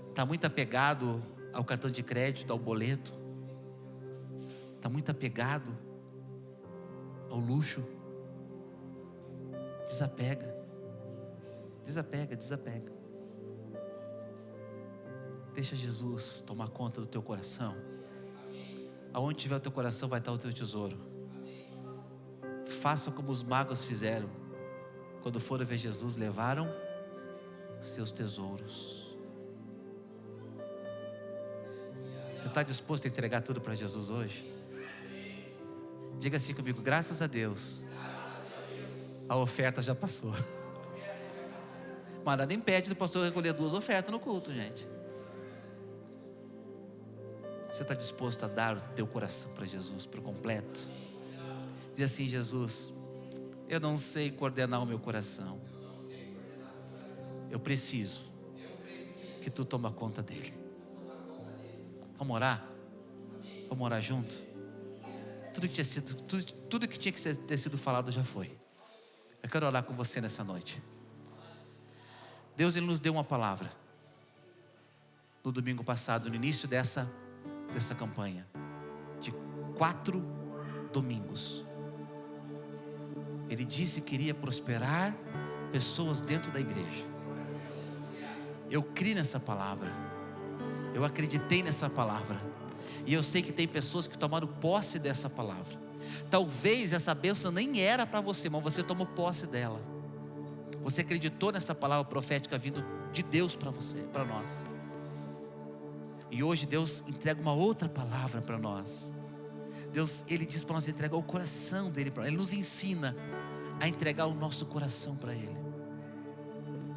Está muito apegado ao cartão de crédito, ao boleto? Está muito apegado ao luxo? Desapega. Deixa Jesus tomar conta do teu coração. Aonde tiver o teu coração, vai estar o teu tesouro. Faça como os magos fizeram. Quando foram ver Jesus, levaram seus tesouros. Você está disposto a entregar tudo para Jesus hoje? Diga assim comigo: graças a Deus, a oferta já passou. Mas nada impede do pastor recolher 2 ofertas no culto, gente. Você está disposto a dar o teu coração para Jesus por completo? Diz assim: Jesus, eu não sei coordenar o meu coração. Eu preciso que tu toma conta dele. Vamos orar? Vamos orar junto? Tudo que tinha que ter sido falado já foi. Eu quero orar com você nessa noite. Deus, Ele nos deu uma palavra no domingo passado, no início dessa campanha de 4 domingos. Ele disse que iria prosperar pessoas dentro da igreja. Eu criei nessa palavra, eu acreditei nessa palavra, e eu sei que tem pessoas que tomaram posse dessa palavra. Talvez essa bênção nem era para você, mas você tomou posse dela. Você acreditou nessa palavra profética vindo de Deus para você, para nós. E hoje Deus entrega uma outra palavra para nós. Deus, Ele diz para nós entregar o coração dele para Ele. Ele nos ensina a entregar o nosso coração para Ele.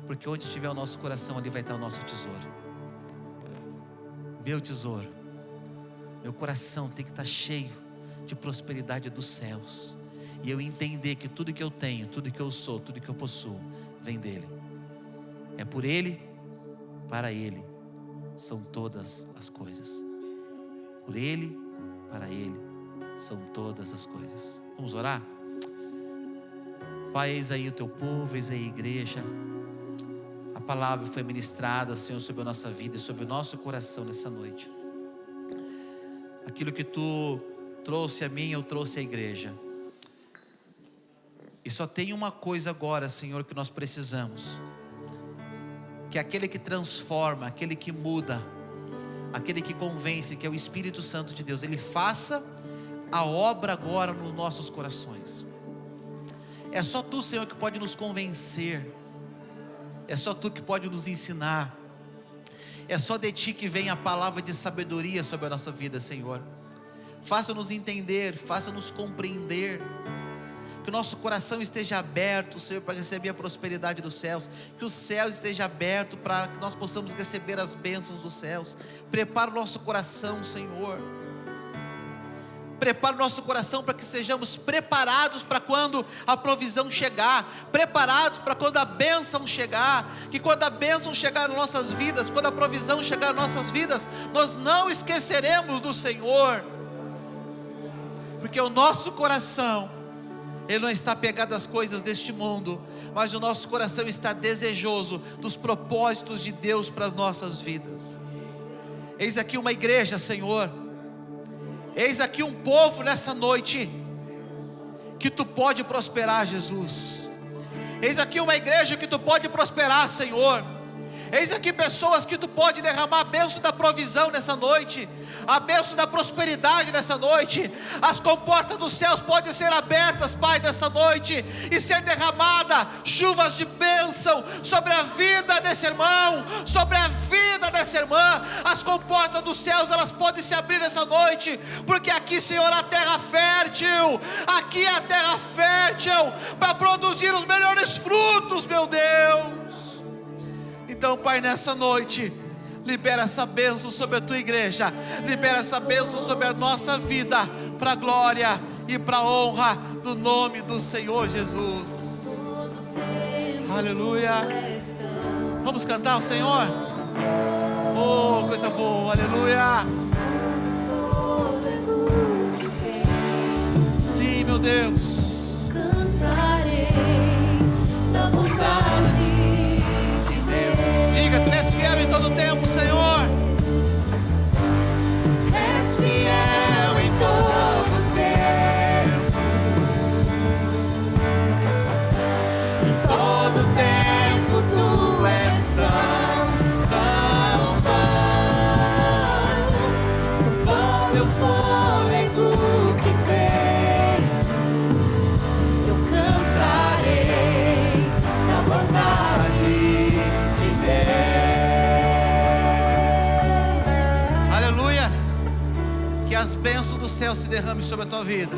porque onde estiver o nosso coração, ali vai estar o nosso tesouro. Meu tesouro, meu coração tem que estar cheio de prosperidade dos céus, e eu entender que tudo que eu tenho, tudo que eu sou, tudo que eu possuo, vem dele. É por ele, para ele são todas as coisas. Por ele, para ele são todas as coisas. Vamos orar? Pai, eis aí o teu povo, eis aí a igreja. A palavra foi ministrada, Senhor, sobre a nossa vida e sobre o nosso coração nessa noite. Aquilo que tu trouxe a mim, eu trouxe à igreja. E só tem uma coisa agora, Senhor, que nós precisamos: que aquele que transforma, aquele que muda, aquele que convence, que é o Espírito Santo de Deus, ele faça a obra agora nos nossos corações. É só tu, Senhor, que pode nos convencer. É só tu que pode nos ensinar. É só de ti que vem a palavra de sabedoria sobre a nossa vida, Senhor. Faça-nos entender, faça-nos compreender. Que o nosso coração esteja aberto, Senhor, para receber a prosperidade dos céus. Que o céu esteja aberto para que nós possamos receber as bênçãos dos céus. Prepara o nosso coração, Senhor. Prepara o nosso coração para que sejamos preparados para quando a provisão chegar, preparados para quando a bênção chegar, que quando a bênção chegar nas nossas vidas, quando a provisão chegar nas nossas vidas, nós não esqueceremos do Senhor, porque o nosso coração, ele não está pegado às coisas deste mundo, mas o nosso coração está desejoso dos propósitos de Deus para as nossas vidas. Eis aqui uma igreja, Senhor. Eis aqui um povo nessa noite que tu pode prosperar, Jesus. Eis aqui uma igreja que tu pode prosperar, Senhor. Eis aqui pessoas que tu pode derramar a bênção da provisão nessa noite, a bênção da prosperidade nessa noite. As comportas dos céus podem ser abertas, Pai, nessa noite, e ser derramada chuvas de bênção sobre a vida desse irmão, sobre a vida dessa irmã. As comportas dos céus, elas podem se abrir nessa noite, porque aqui, Senhor, a terra fértil, aqui é a terra fértil para produzir os melhores frutos, meu Deus. Então, Pai, nessa noite, libera essa bênção sobre a tua igreja, libera essa bênção sobre a nossa vida, para a glória e para a honra do nome do Senhor Jesus. Aleluia. Vamos cantar ao Senhor? Oh, coisa boa, aleluia. Sim, meu Deus. Cantarei da bondade. Diga, tu és fiel em todo tempo, Senhor. És fiel em todo tempo. Em todo tempo tu és tão bom. Com todo o fôlego que tenho, eu cantarei da bondade. Que as bênçãos do céu se derramem sobre a tua vida,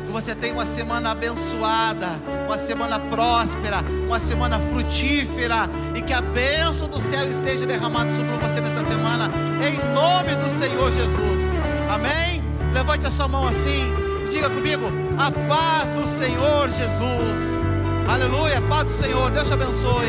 que você tenha uma semana abençoada, uma semana próspera, uma semana frutífera, e que a bênção do céu esteja derramada sobre você nessa semana, em nome do Senhor Jesus, amém? Levante a sua mão assim e diga comigo: a paz do Senhor Jesus, aleluia, paz do Senhor, Deus te abençoe.